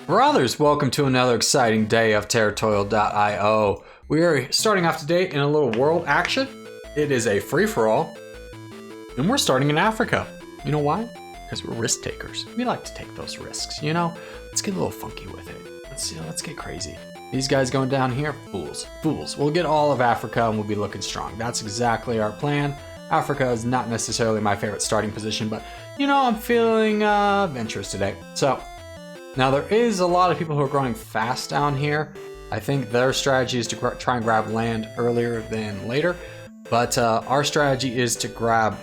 Brothers, welcome to another exciting day of Territorial.io. We are starting off today in a little world action. It is a free-for-all, and we're starting in Africa. You know why? Because we're risk takers. We like to take those risks, you know? Let's get a little funky with it. Let's get crazy. These guys going down here, fools. We'll get all of Africa and we'll be looking strong. That's exactly our plan. Africa is not necessarily my favorite starting position, but you know, I'm feeling adventurous today. So, now there is a lot of people who are growing fast down here. I think their strategy is to try and grab land earlier than later, but our strategy is to grab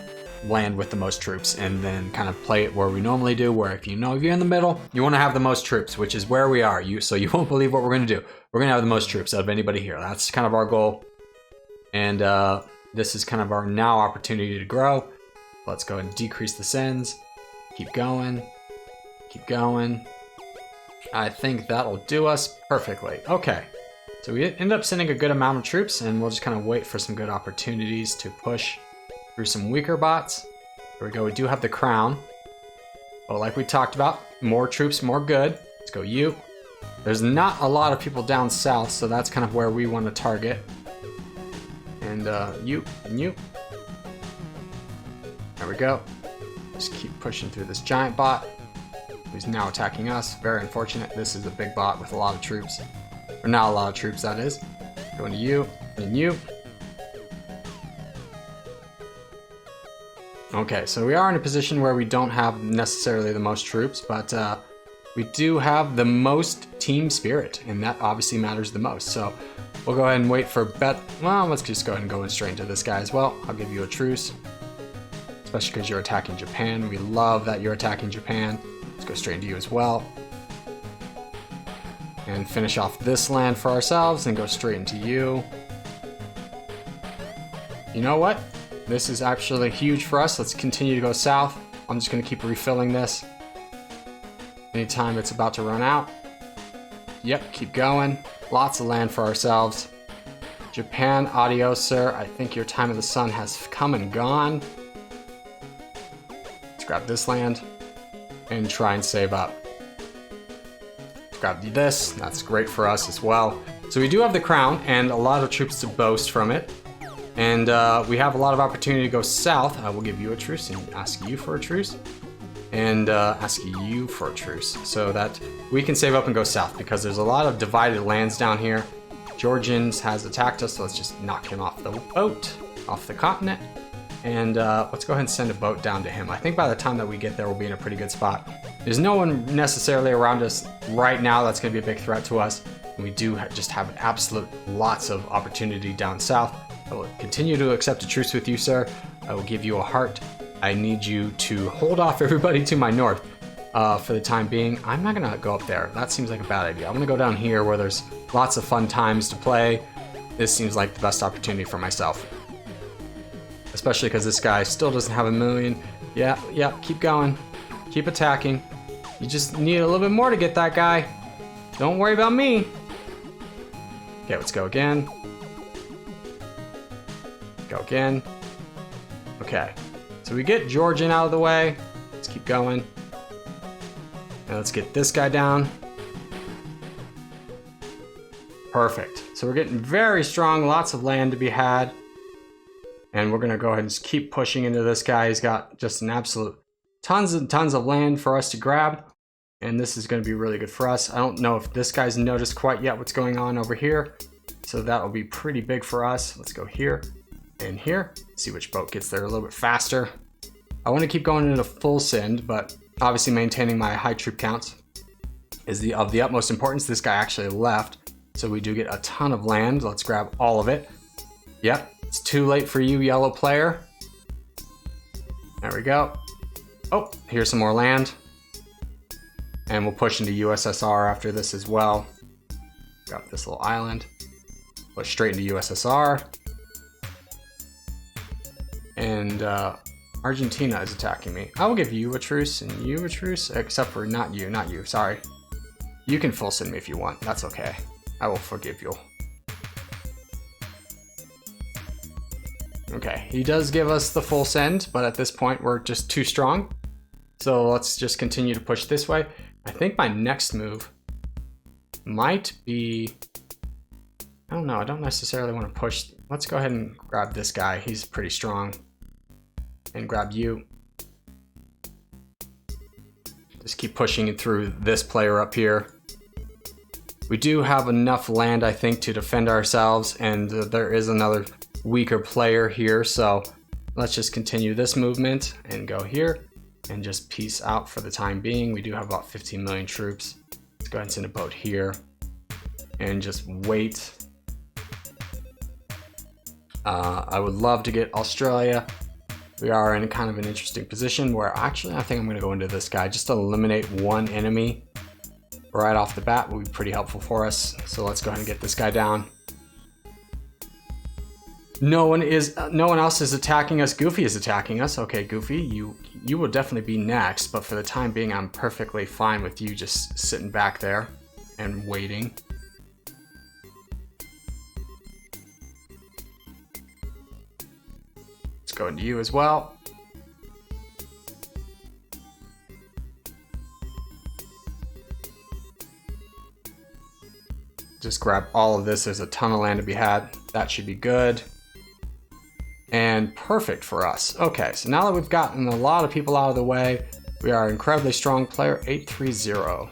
land with the most troops and then kind of play it where we normally do, where if you know if you're in the middle, you want to have the most troops, which is where we are. So you won't believe what we're going to do. We're going to have the most troops out of anybody here. That's kind of our goal. And this is kind of our now opportunity to grow. Let's go and decrease the sends. Keep going. Keep going. I think that'll do us perfectly. Okay, so we end up sending a good amount of troops, and we'll just kind of wait for some good opportunities to push through some weaker bots. There we go, we do have the crown. But like we talked about, more troops, more good. Let's go you. There's not a lot of people down south, so that's kind of where we want to target. And you, and you. There we go. Just keep pushing through this giant bot, who's now attacking us. Very unfortunate. This is a big bot with a lot of troops. Or not a lot of troops, that is. Going to you, and you. Okay, so we are in a position where we don't have necessarily the most troops, but we do have the most team spirit, and that obviously matters the most. So we'll go ahead and wait for well, let's just go ahead and go straight into this guy as well. I'll give you a truce, especially because you're attacking Japan. We love that you're attacking Japan. Let's go straight into you as well. And finish off this land for ourselves and go straight into you. You know what? This is actually huge for us. Let's continue to go south. I'm just going to keep refilling this. Anytime it's about to run out. Yep, keep going. Lots of land for ourselves. Japan, adios, sir. I think your time of the sun has come and gone. Let's grab this land and try and save up. Grab this, that's great for us as well. So we do have the crown and a lot of troops to boast from it. And we have a lot of opportunity to go south. I will give you a truce and ask you for a truce. And ask you for a truce so that we can save up and go south, because there's a lot of divided lands down here. Georgians has attacked us, so let's just knock him off the boat, off the continent. And let's go ahead and send a boat down to him. I think by the time that we get there, we'll be in a pretty good spot. There's no one necessarily around us right now that's going to be a big threat to us. And we do just have absolute lots of opportunity down south. I will continue to accept a truce with you, sir. I will give you a heart. I need you to hold off everybody to my north for the time being. I'm not going to go up there. That seems like a bad idea. I'm going to go down here where there's lots of fun times to play. This seems like the best opportunity for myself. Especially because this guy still doesn't have a million. Yeah, keep going. Keep attacking. You just need a little bit more to get that guy. Don't worry about me. Okay, let's go again. Go again. Okay, so we get Georgian out of the way. Let's keep going. And let's get this guy down. Perfect. So we're getting very strong, lots of land to be had. And we're going to go ahead and just keep pushing into this guy. He's got just an absolute tons and tons of land for us to grab. And this is going to be really good for us. I don't know if this guy's noticed quite yet what's going on over here. So that will be pretty big for us. Let's go here and here. See which boat gets there a little bit faster. I want to keep going into full send, but obviously maintaining my high troop counts is of the utmost importance. This guy actually left. So we do get a ton of land. Let's grab all of it. Yep. It's too late for you, yellow player. There we go. Oh, here's some more land. And we'll push into USSR after this as well. Got this little island. Push straight into USSR. And Argentina is attacking me. I will give you a truce and you a truce, except for not you, sorry. You can full send me if you want, that's okay. I will forgive you. Okay, he does give us the full send, but at this point we're just too strong. So let's just continue to push this way. I think my next move might be, I don't know, I don't necessarily want to push. Let's go ahead and grab this guy. He's pretty strong. And grab you. Just keep pushing it through this player up here. We do have enough land, I think, to defend ourselves, and there is another weaker player here, so let's just continue this movement and go here and just peace out for the time being. We do have about 15 million troops. Let's go ahead and send a boat here and just wait. I would love to get Australia. We are in kind of an interesting position where actually I think I'm going to go into this guy just to eliminate one enemy right off the bat. Will be pretty helpful for us. So let's go ahead and get this guy down. No one else is attacking us. Goofy is attacking us. Okay, Goofy, you will definitely be next, but for the time being, I'm perfectly fine with you just sitting back there and waiting. Let's go into you as well. Just grab all of this. There's a ton of land to be had. That should be good. And perfect for us. Okay, so now that we've gotten a lot of people out of the way, we are incredibly strong. Player 830. Oh,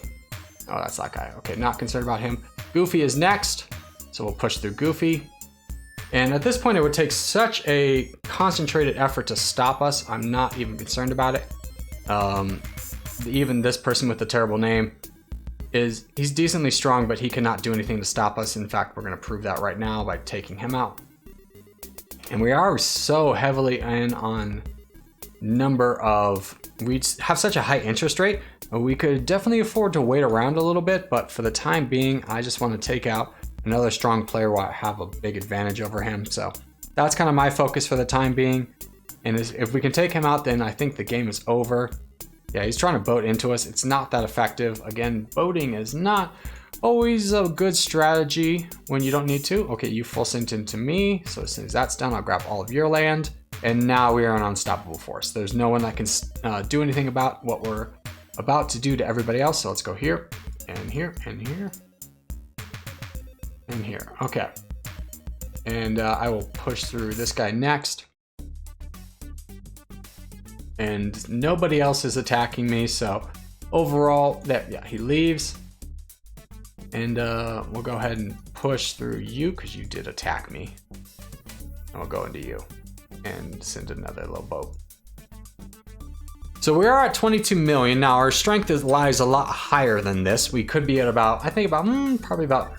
that's that guy. Okay, not concerned about him. Goofy is next, so we'll push through Goofy. And at this point, it would take such a concentrated effort to stop us. I'm not even concerned about it. Even this person with the terrible name, he's decently strong, but he cannot do anything to stop us. In fact, we're going to prove that right now by taking him out. And we are so heavily in on number of, we have such a high interest rate, we could definitely afford to wait around a little bit, but for the time being, I just want to take out another strong player while I have a big advantage over him. So that's kind of my focus for the time being. And if we can take him out, then I think the game is over. Yeah, he's trying to boat into us. It's not that effective. Again, boating is not always a good strategy when you don't need to. Okay, you full sent into me. So as soon as that's done, I'll grab all of your land. And now we are an unstoppable force. There's no one that can do anything about what we're about to do to everybody else. So let's go here and here and here and here. Okay. And I will push through this guy next. And nobody else is attacking me, so overall, yeah, he leaves. And we'll go ahead and push through you because you did attack me. And we'll go into you and send another little boat. So we are at 22 million. Now our strength lies a lot higher than this. We could be at about, I think about, probably about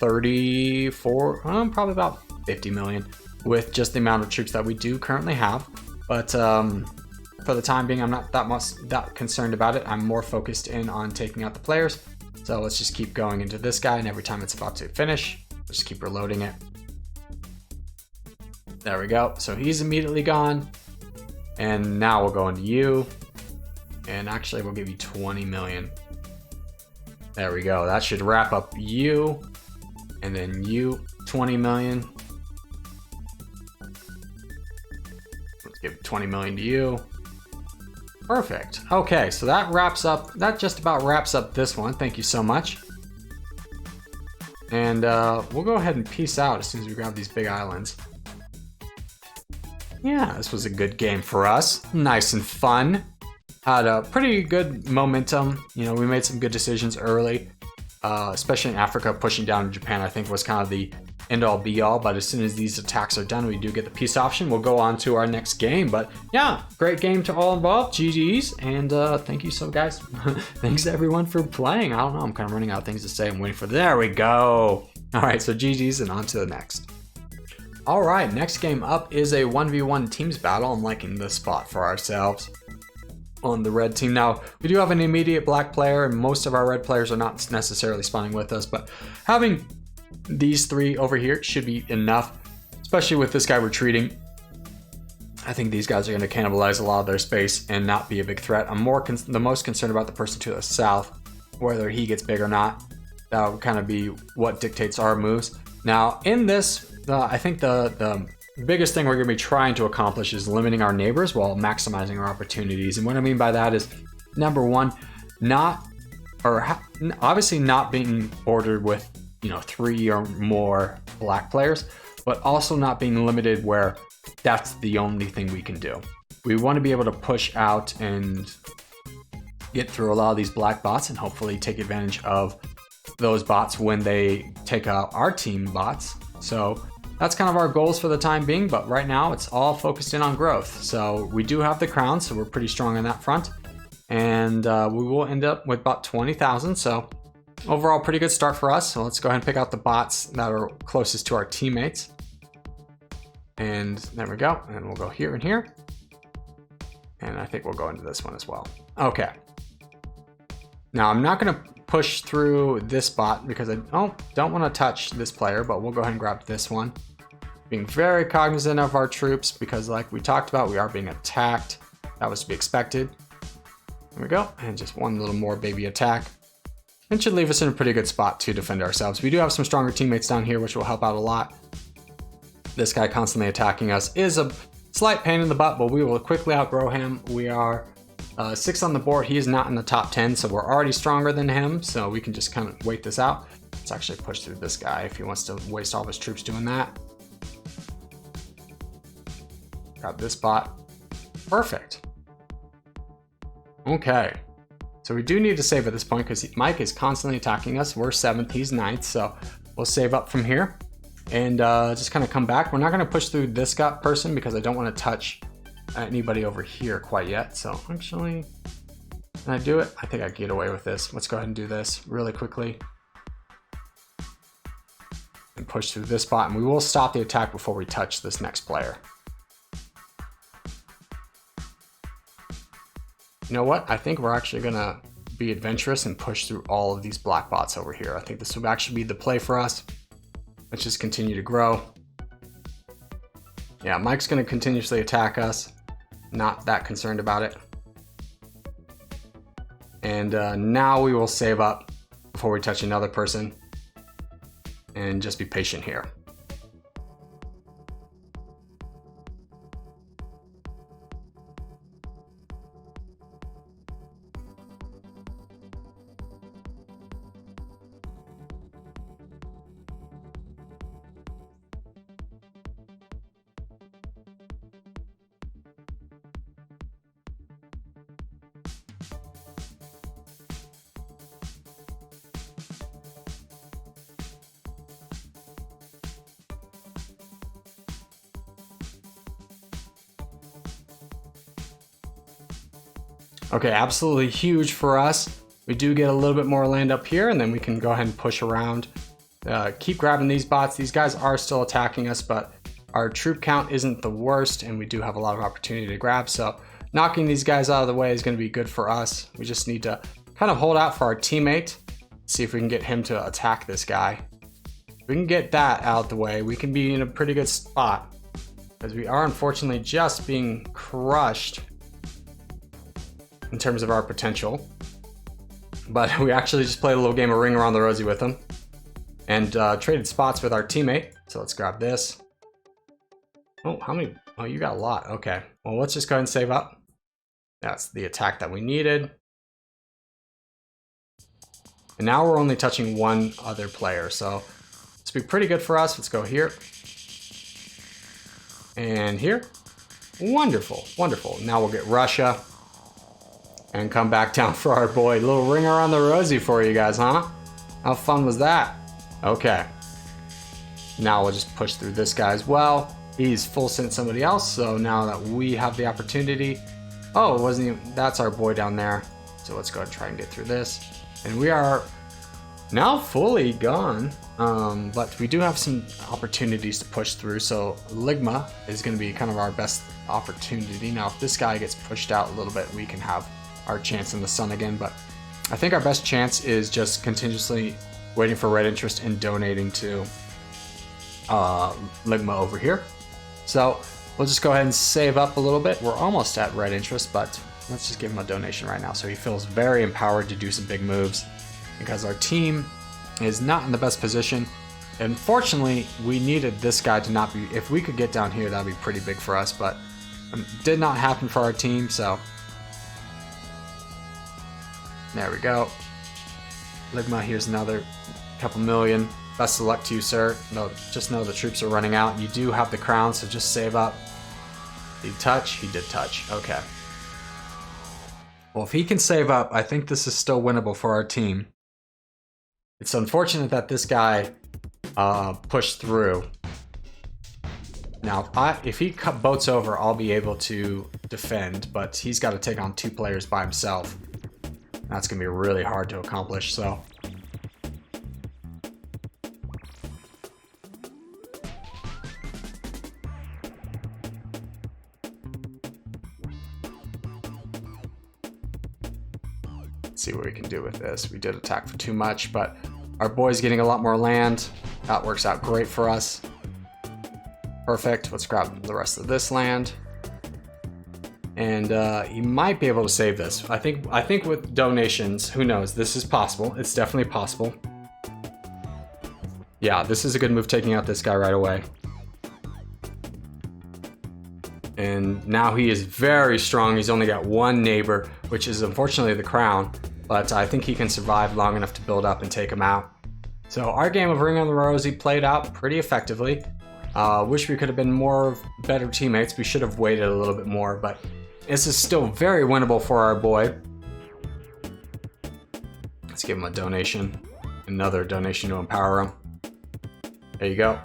34, probably about 50 million with just the amount of troops that we do currently have. But for the time being, I'm not that concerned about it. I'm more focused in on taking out the players. So let's just keep going into this guy, and every time it's about to finish, let's just keep reloading it. There we go. So he's immediately gone. And now we'll go into you. And actually, we'll give you 20 million. There we go. That should wrap up you. And then you, 20 million. Let's give 20 million to you. Perfect. Okay, so that just about wraps up this one. Thank you so much. And we'll go ahead and peace out as soon as we grab these big islands. Yeah, this was a good game for us. Nice and fun. Had a pretty good momentum. You know, we made some good decisions early, especially in Africa. Pushing down Japan, I think, was kind of the end-all be-all, but as soon as these attacks are done, we do get the peace option. We'll go on to our next game, but yeah, great game to all involved. GG's, and thank you so guys. Thanks everyone for playing. I don't know, I'm kind of running out of things to say. I'm waiting for, there we go. All right, so GG's and on to the next. All right, next game up is a 1v1 teams battle. I'm liking this spot for ourselves on the red team. Now, we do have an immediate black player, and most of our red players are not necessarily spawning with us, but having these three over here should be enough, especially with this guy retreating. I think these guys are going to cannibalize a lot of their space and not be a big threat. I'm the most concerned about the person to the south, whether he gets big or not. That would kind of be what dictates our moves. Now, in this, I think the biggest thing we're going to be trying to accomplish is limiting our neighbors while maximizing our opportunities. And what I mean by that is, number one, not or obviously not being bordered with, you know, 3 or more black players, but also not being limited where that's the only thing we can do. We want to be able to push out and get through a lot of these black bots and hopefully take advantage of those bots when they take out our team bots. So that's kind of our goals for the time being, but right now it's all focused in on growth. So we do have the crown, so we're pretty strong on that front. And we will end up with about 20,000. So overall, pretty good start for us. So let's go ahead and pick out the bots that are closest to our teammates. And there we go. And we'll go here and here. And I think we'll go into this one as well. Okay. Now I'm not going to push through this bot because I don't want to touch this player, but we'll go ahead and grab this one. Being very cognizant of our troops because like we talked about, we are being attacked. That was to be expected. There we go. And just one little more baby attack. And should leave us in a pretty good spot to defend ourselves. We do have some stronger teammates down here, which will help out a lot. This guy constantly attacking us is a slight pain in the butt, but we will quickly outgrow him. We are 6 on the board. He is not in the top 10, so we're already stronger than him. So we can just kind of wait this out. Let's actually push through this guy if he wants to waste all of his troops doing that. Grab this bot. Perfect. Okay. So we do need to save at this point because Mike is constantly attacking us. We're 7th, he's 9th, so we'll save up from here and just kind of come back. We're not going to push through this person because I don't want to touch anybody over here quite yet. So actually, can I do it? I think I can get away with this. Let's go ahead and do this really quickly and push through this spot, and we will stop the attack before we touch this next player. You know what? I think we're actually gonna be adventurous and push through all of these black bots over here. I think this will actually be the play for us. Let's just continue to grow. Yeah, Mike's gonna continuously attack us. Not that concerned about it. And now we will save up before we touch another person and just be patient here. Okay, absolutely huge for us. We do get a little bit more land up here, and then we can go ahead and push around. Keep grabbing these bots. These guys are still attacking us, but our troop count isn't the worst, and we do have a lot of opportunity to grab. So knocking these guys out of the way is going to be good for us. We just need to kind of hold out for our teammate, see if we can get him to attack this guy. If we can get that out of the way, we can be in a pretty good spot, because we are unfortunately just being crushed in terms of our potential. But we actually just played a little game of Ring Around the Rosie with him and traded spots with our teammate. So let's grab this. Oh, how many? Oh, you got a lot. Okay, well, let's just go ahead and save up. That's the attack that we needed. And now we're only touching one other player, so this will be pretty good for us. Let's go here and here. Wonderful, wonderful. Now we'll get Russia and come back down for our boy. A little Ring Around the Rosie for you guys, huh? How fun was that? Okay. Now we'll just push through this guy as well. He's full sent somebody else, so now that we have the opportunity. Oh, it wasn't even, that's our boy down there. So let's go ahead and try and get through this. And we are now fully gone, but we do have some opportunities to push through. So Ligma is going to be kind of our best opportunity. Now, if this guy gets pushed out a little bit, we can have our chance in the sun again, but I think our best chance is just continuously waiting for red interest and donating to Ligma over here. So we'll just go ahead and save up a little bit. We're almost at red interest, but let's just give him a donation right now so he feels very empowered to do some big moves, because our team is not in the best position. Unfortunately, we needed this guy to not be, if we could get down here, that'd be pretty big for us, but it did not happen for our team. So there we go. Ligma, here's another couple million. Best of luck to you, sir. No, just know the troops are running out. You do have the crown, so just save up. Did he touch? He did touch. Okay. Well, if he can save up, I think this is still winnable for our team. It's unfortunate that this guy pushed through. Now, if he boats over, I'll be able to defend, but he's got to take on 2 players by himself. That's going to be really hard to accomplish, so... see what we can do with this. We did attack for too much, but our boy's getting a lot more land. That works out great for us. Perfect. Let's grab the rest of this land. And he might be able to save this. I think with donations, who knows? This is possible. It's definitely possible. Yeah, this is a good move, taking out this guy right away. And now he is very strong. He's only got 1 neighbor, which is unfortunately the crown. But I think he can survive long enough to build up and take him out. So our game of Ring on the Rosie played out pretty effectively. Wish we could have been better teammates. We should have waited a little bit more, but this is still very winnable for our boy. Let's give him a donation. Another donation to empower him. There you go.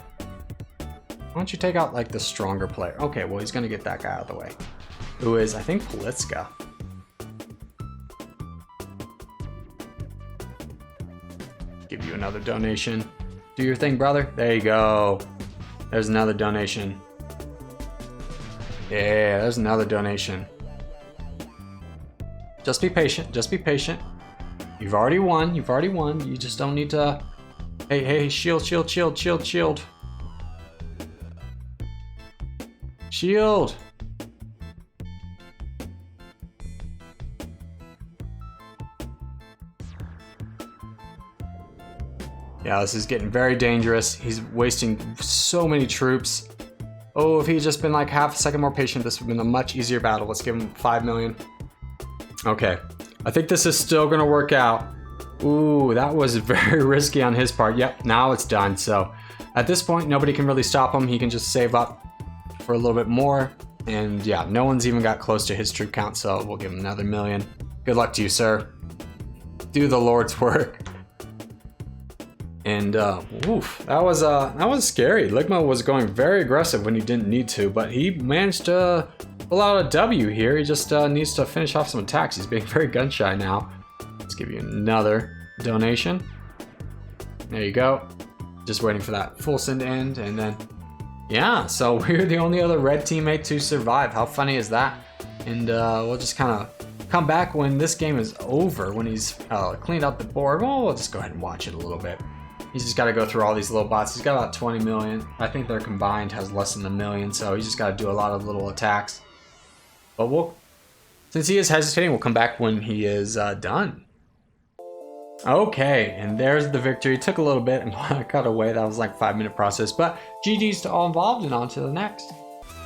Why don't you take out like the stronger player? Okay, well he's gonna get that guy out of the way. Who is, I think, Politska. Give you another donation. Do your thing, brother. There you go. There's another donation. Yeah, there's another donation. Just be patient. Just be patient. You've already won. You've already won. You just don't need to... Hey, shield, shield, shield, shield, shield. Shield. Yeah, this is getting very dangerous. He's wasting so many troops. Oh, if he had just been like half a second more patient, this would have been a much easier battle. Let's give him 5 million. Okay, I think this is still gonna work out. Ooh, that was very risky on his part. Yep, now it's done. So at this point, nobody can really stop him. He can just save up for a little bit more. And yeah, no one's even got close to his troop count, so we'll give him another 1 million. Good luck to you, sir. Do the Lord's work. And oof, that was scary. Ligma was going very aggressive when he didn't need to, but he managed to pull out a W here. He just needs to finish off some attacks. He's being very gun shy now. Let's give you another donation. There you go. Just waiting for that full send to end, and then yeah. So we're the only other red teammate to survive. How funny is that? And we'll just kind of come back when this game is over, when he's cleaned up the board. Well, we'll just go ahead and watch it a little bit. He's just got to go through all these little bots. He's got about 20 million. I think their combined has less than 1 million, so he's just got to do a lot of little attacks. But since he is hesitating, we'll come back when he is done. Okay, and there's the victory. It took a little bit and I cut away. That was like a 5-minute process, but GG's to all involved, and on to the next.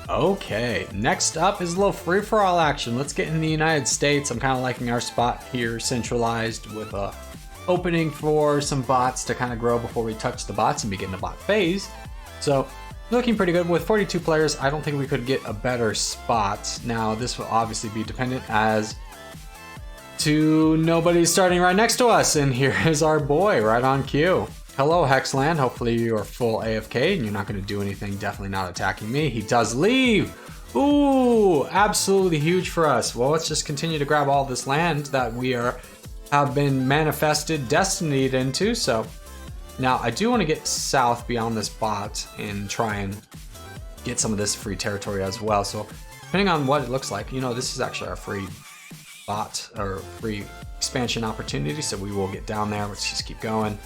Okay, next up is a little free-for-all action. Let's get in the United States. I'm kind of liking our spot here, centralized with a opening for some bots to kind of grow before we touch the bots and begin the bot phase. So looking pretty good with 42 players. I don't think we could get a better spot. Now this will obviously be dependent as to nobody starting right next to us, and here is our boy right on cue. Hello Hexland, hopefully you are full AFK and you're not going to do anything, definitely not attacking me. He does leave. Ooh, absolutely huge for us. Well, let's just continue to grab all this land that we have been manifested, destined into. So now I do want to get south beyond this bot and try and get some of this free territory as well. So depending on what it looks like, you know, this is actually our free bot or free expansion opportunity. So we will get down there. Let's just keep going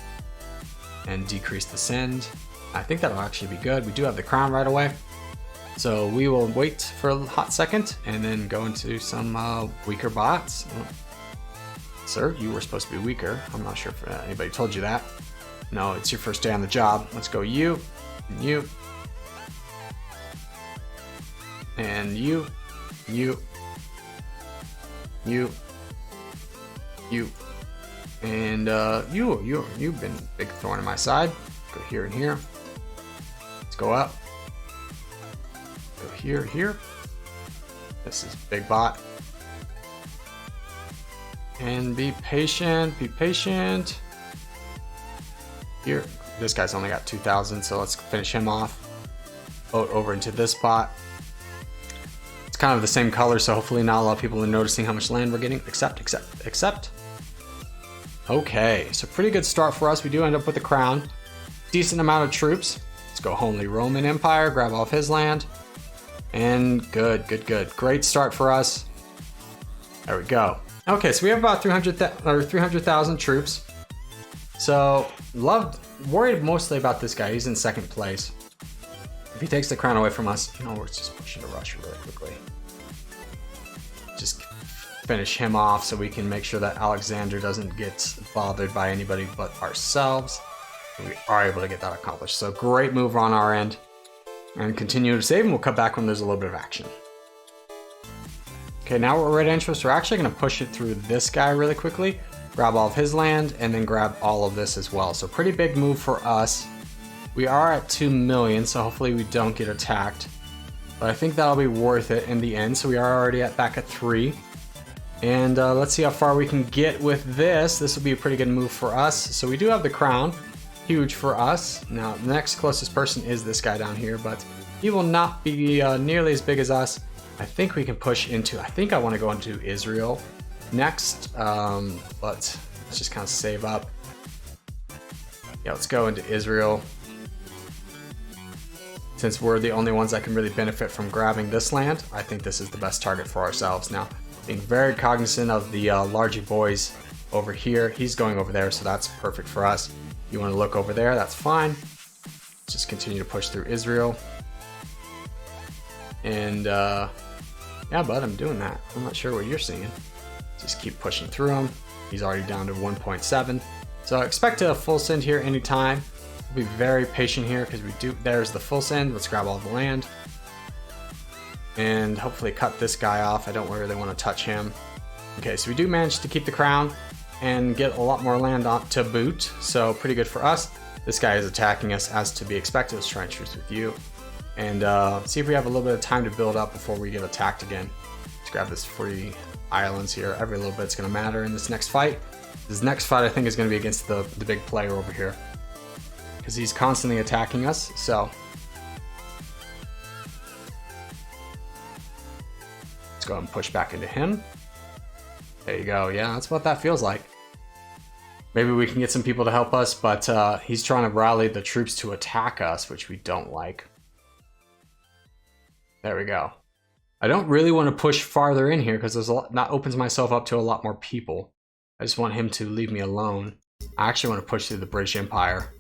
and decrease the send. I think that'll actually be good. We do have the crown right away. So we will wait for a hot second and then go into some weaker bots. Sir, you were supposed to be weaker. I'm not sure if anybody told you that. No, it's your first day on the job. Let's go you, and you, and you, you, you, you, And you've been a big thorn in my side. Go here and here. Let's go up. Go here, here. This is big bot. And be patient, be patient. Here, this guy's only got 2,000, so let's finish him off. Vote over into this bot. It's kind of the same color, so hopefully not a lot of people are noticing how much land we're getting. Accept, accept, accept. Okay, so pretty good start for us. We do end up with a crown. Decent amount of troops. Let's go Holy Roman Empire, grab off his land. And good, good, good. Great start for us. There we go. Okay, so we have about 300,000 troops. So, worried mostly about this guy. He's in second place. If he takes the crown away from us, you know, we're just pushing to rush really quickly. Just finish him off so we can make sure that Alexander doesn't get bothered by anybody but ourselves. And we are able to get that accomplished. So great move on our end. And continue to save, and we'll cut back when there's a little bit of action. Okay, now we're ready to enter, so we're actually going to push it through this guy really quickly. Grab all of his land, and then grab all of this as well. So pretty big move for us. We are at 2 million, so hopefully we don't get attacked. But I think that'll be worth it in the end. So we are already back at 3. And let's see how far we can get with this. This will be a pretty good move for us. So we do have the crown. Huge for us. Now, the next closest person is this guy down here, but he will not be nearly as big as us. I think we can push into, I think I want to go into Israel next, but let's just kind of save up. Yeah, let's go into Israel. Since we're the only ones that can really benefit from grabbing this land, I think this is the best target for ourselves. Now, being very cognizant of the larger boys over here. He's going over there, so that's perfect for us. You want to look over there, that's fine. Just continue to push through Israel. And yeah, bud, I'm doing that. I'm not sure what you're seeing. Just keep pushing through him. He's already down to 1.7. So expect a full send here anytime. We'll be very patient here because there's the full send. Let's grab all the land. And hopefully cut this guy off. I don't really want to touch him. Okay, so we do manage to keep the crown and get a lot more land on to boot. So pretty good for us. This guy is attacking us as to be expected. Let's try and truce with you. And see if we have a little bit of time to build up before we get attacked again. Let's grab this free islands here. Every little bit's going to matter in this next fight. This next fight I think is going to be against the big player over here. Because he's constantly attacking us, so. Let's go ahead and push back into him. There you go, yeah, that's what that feels like. Maybe we can get some people to help us, but he's trying to rally the troops to attack us, which we don't like. There we go. I don't really want to push farther in here because there's a lot, that opens myself up to a lot more people. I just want him to leave me alone. I actually want to push through the British Empire,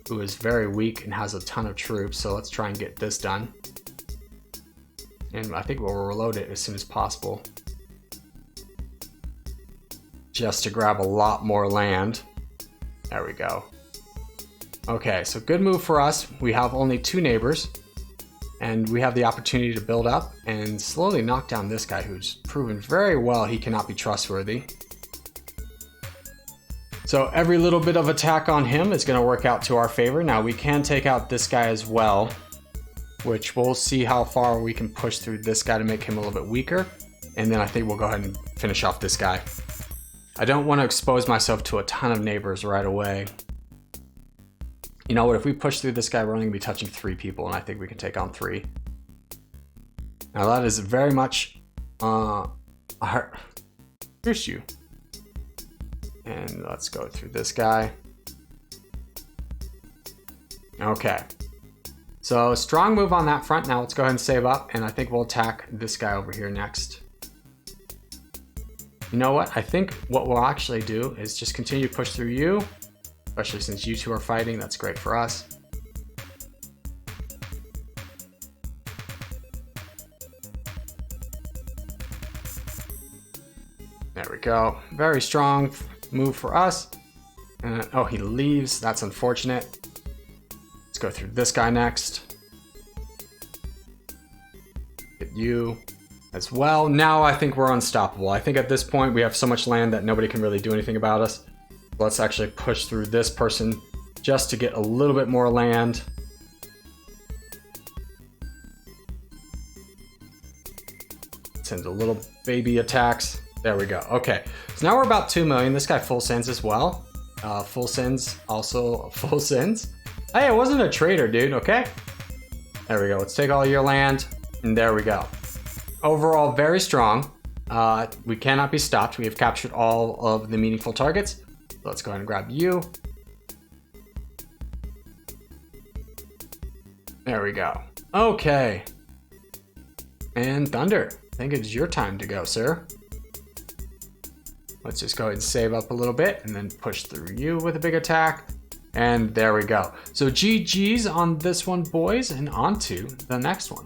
who is very weak and has a ton of troops, so let's try and get this done. And I think we'll reload it as soon as possible. Just to grab a lot more land. There we go. Okay, so good move for us. We have only 2 neighbors. And we have the opportunity to build up and slowly knock down this guy who's proven very well he cannot be trustworthy. So every little bit of attack on him is going to work out to our favor. Now we can take out this guy as well, which we'll see how far we can push through this guy to make him a little bit weaker. And then I think we'll go ahead and finish off this guy. I don't want to expose myself to a ton of neighbors right away. You know what, if we push through this guy, we're only going to be touching 3 people, and I think we can take on 3. Now that is very much a hard issue. And let's go through this guy. Okay. So strong move on that front. Now let's go ahead and save up, and I think we'll attack this guy over here next. You know what? I think what we'll actually do is just continue to push through you. Especially since you 2 are fighting, that's great for us. There we go. Very strong move for us. And oh, he leaves. That's unfortunate. Let's go through this guy next. Get you. as well. Now I think we're unstoppable. I think at this point we have so much land that nobody can really do anything about us. Let's actually push through this person just to get a little bit more land. Send a little baby attacks. There we go. Okay, so now we're about 2 million. This guy full sends as well. Full sends, also full sends. Hey, it wasn't a trader, dude, okay? There we go. Let's take all your land, and there we go. Overall, very strong. We cannot be stopped. We have captured all of the meaningful targets. Let's go ahead and grab you. There we go. Okay. And Thunder, I think it's your time to go, sir. Let's just go ahead and save up a little bit and then push through you with a big attack. And there we go. So GG's on this one, boys, and on to the next one.